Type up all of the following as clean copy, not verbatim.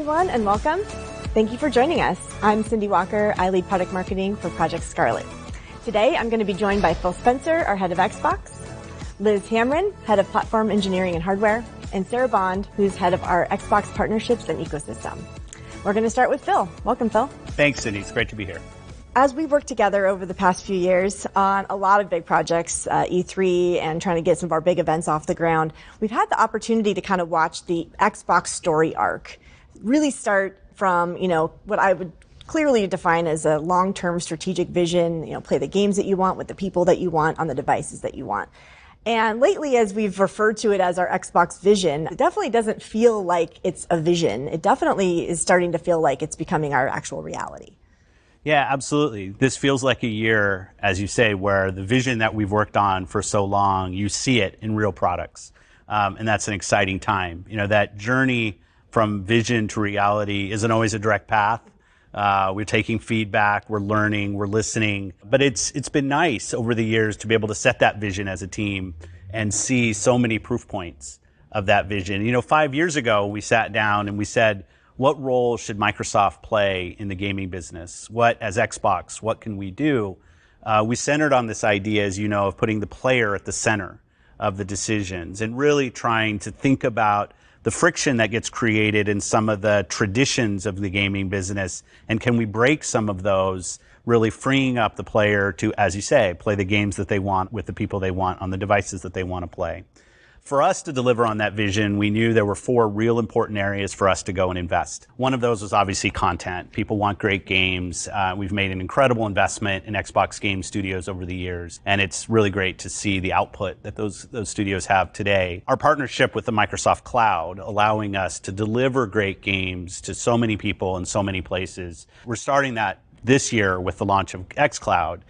everyone, and welcome. Thank you for joining us. I'm Cindy Walker. I lead product marketing for Project Scarlet. Today, I'm going to be joined by Phil Spencer, our head of Xbox, Liz Hamrin, head of platform engineering and hardware, and Sarah Bond, who's head of our Xbox partnerships and ecosystem. We're going to start with Phil. Welcome, Phil. Thanks, Cindy. It's great to be here. As we've worked together over the past few years on a lot of big projects, E3 and trying to get some of our big events off the ground, we've had the opportunity to kind of watch the Xbox story arc really start from, what I would clearly define as a long-term strategic vision, play the games that you want with the people that you want on the devices that you want. And lately, as we've referred to it as our Xbox vision, it definitely doesn't feel like it's a vision. It definitely is starting to feel like it's becoming our actual reality. Yeah, absolutely. This feels like a year, as you say, where the vision that we've worked on for so long, you see it in real products. And that's an exciting time. That journey from vision to reality isn't always a direct path. We're taking feedback, we're learning, we're listening. But it's been nice over the years to be able to set that vision as a team and see so many proof points of that vision. 5 years ago, we sat down and we said, what role should Microsoft play in the gaming business? As Xbox, what can we do? We centered on this idea, as you know, of putting the player at the center of the decisions and really trying to think about the friction that gets created in some of the traditions of the gaming business. And can we break some of those, really freeing up the player to, as you say, play the games that they want with the people they want on the devices that they want to play. For us to deliver on that vision, we knew there were 4 real important areas for us to go and invest. One of those was obviously content. People want great games. We've made an incredible investment in Xbox Game Studios over the years, and it's really great to see the output that those studios have today. Our partnership with the Microsoft Cloud, allowing us to deliver great games to so many people in so many places. We're starting that this year with the launch of xCloud,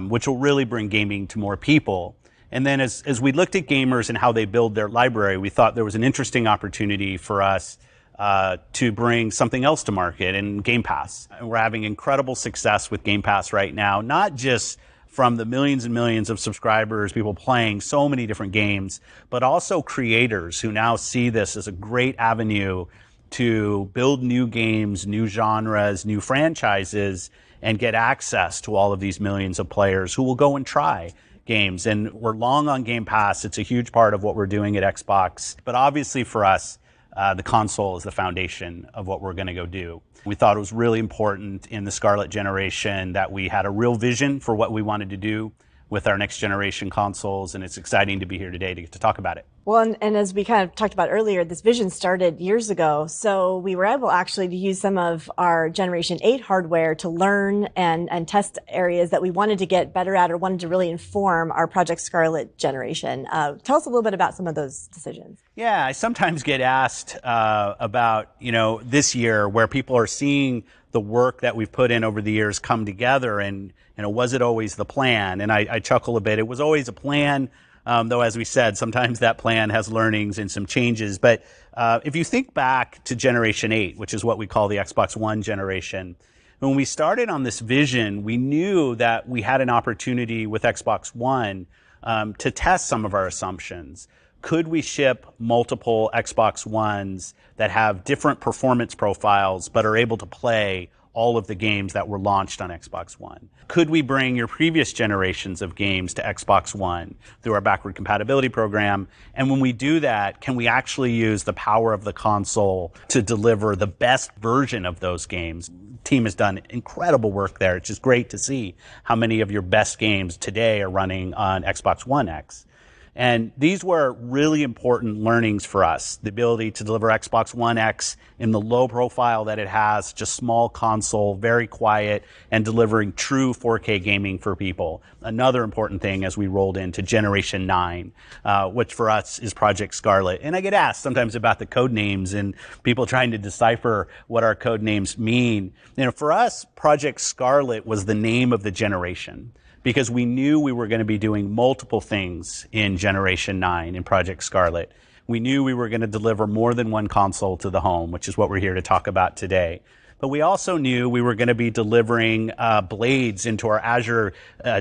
which will really bring gaming to more people. And then as we looked at gamers and how they build their library, we thought there was an interesting opportunity for us to bring something else to market, and Game Pass. And we're having incredible success with Game Pass right now, not just from the millions and millions of subscribers, people playing so many different games, but also creators who now see this as a great avenue to build new games, new genres, new franchises, and get access to all of these millions of players who will go and try games. And we're long on Game Pass. It's a huge part of what we're doing at Xbox. But obviously for us, the console is the foundation of what we're going to go do. We thought it was really important in the Scarlet generation that we had a real vision for what we wanted to do with our next generation consoles, and it's exciting to be here today to get to talk about it. Well, and as we kind of talked about earlier, this vision started years ago, so we were able actually to use some of our Generation 8 hardware to learn and test areas that we wanted to get better at or wanted to really inform our Project Scarlet generation. Tell us a little bit about some of those decisions. Yeah, I sometimes get asked about, this year where people are seeing the work that we've put in over the years come together and, was it always the plan? And I chuckle a bit. It was always a plan. Though, as we said, sometimes that plan has learnings and some changes. But if you think back to Generation 8, which is what we call the Xbox One generation, when we started on this vision, we knew that we had an opportunity with Xbox One to test some of our assumptions. Could we ship multiple Xbox Ones that have different performance profiles but are able to play all of the games that were launched on Xbox One? Could we bring your previous generations of games to Xbox One through our backward compatibility program? And when we do that, can we actually use the power of the console to deliver the best version of those games? The team has done incredible work there. It's just great to see how many of your best games today are running on Xbox One X. And these were really important learnings for us. The ability to deliver Xbox One X in the low profile that it has, just small console, very quiet, and delivering true 4K gaming for people. Another important thing as we rolled into Generation 9, which for us is Project Scarlet. And I get asked sometimes about the code names and people trying to decipher what our code names mean. For us, Project Scarlet was the name of the generation, because we knew we were going to be doing multiple things in Generation 9 in Project Scarlet. We knew we were going to deliver more than one console to the home, which is what we're here to talk about today. But we also knew we were going to be delivering blades into our Azure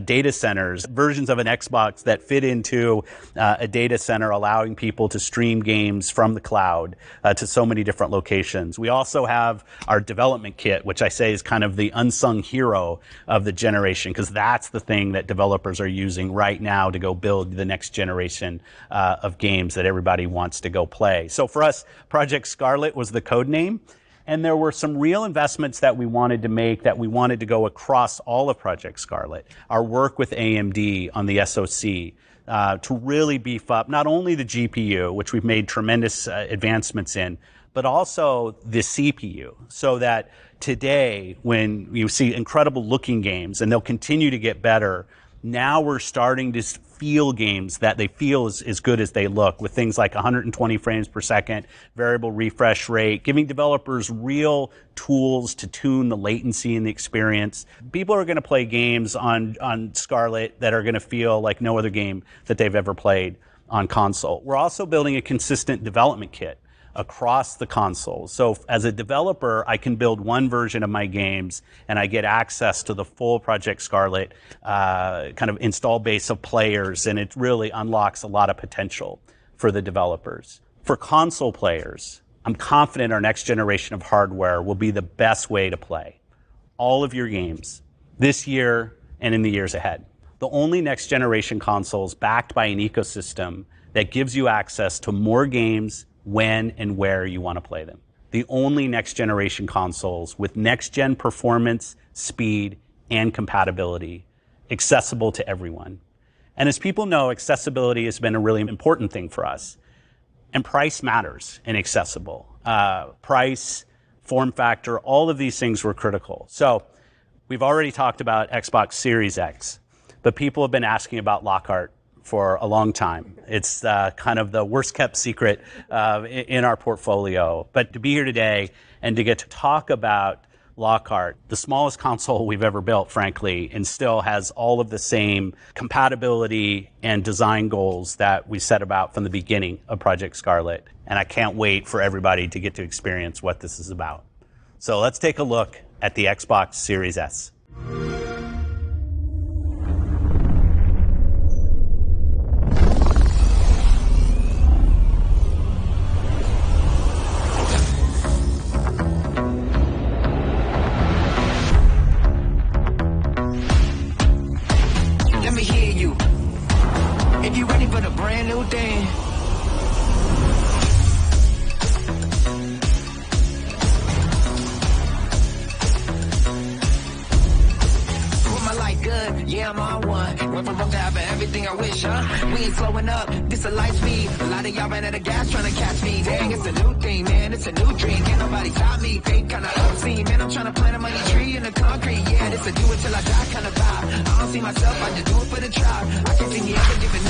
data centers, versions of an Xbox that fit into a data center, allowing people to stream games from the cloud to so many different locations. We also have our development kit, which I say is kind of the unsung hero of the generation, because that's the thing that developers are using right now to go build the next generation of games that everybody wants to go play. So for us, Project Scarlet was the code name. And there were some real investments that we wanted to make, that we wanted to go across all of Project Scarlet. Our work with AMD on the SoC to really beef up not only the GPU, which we've made tremendous advancements in, but also the CPU, so that today, when you see incredible looking games, and they'll continue to get better, now we're starting to feel games that they feel as good as they look, with things like 120 frames per second, variable refresh rate, giving developers real tools to tune the latency and the experience. People are going to play games on Scarlet that are going to feel like no other game that they've ever played on console. We're also building a consistent development kit across the console. So as a developer, I can build one version of my games and I get access to the full Project Scarlet kind of install base of players, and it really unlocks a lot of potential for the developers. For console players, I'm confident our next generation of hardware will be the best way to play all of your games this year and in the years ahead. The only next generation consoles backed by an ecosystem that gives you access to more games when and where you want to play them. The only next generation consoles with next gen performance, speed, and compatibility, accessible to everyone. And as people know, accessibility has been a really important thing for us. And price matters in accessible. Price, form factor, all of these things were critical. So we've already talked about Xbox Series X, but people have been asking about Lockhart for a long time. It's kind of the worst kept secret in our portfolio. But to be here today and to get to talk about Lockhart, the smallest console we've ever built, frankly, and still has all of the same compatibility and design goals that we set about from the beginning of Project Scarlet. And I can't wait for everybody to get to experience what this is about. So let's take a look at the Xbox Series S. Yeah, I'm on one. Went from broke to having everything I wish, huh? We ain't slowing up, this a light speed. A lot of y'all ran out of gas trying to catch me. Dang, it's a new thing, man, it's a new dream. Can't nobody stop me, fake kinda obscene. Man, I'm trying to plant a money tree in the concrete. Yeah, this a do it till I die kind of vibe. I don't see myself, I just do it for the tribe. I can see me ever giving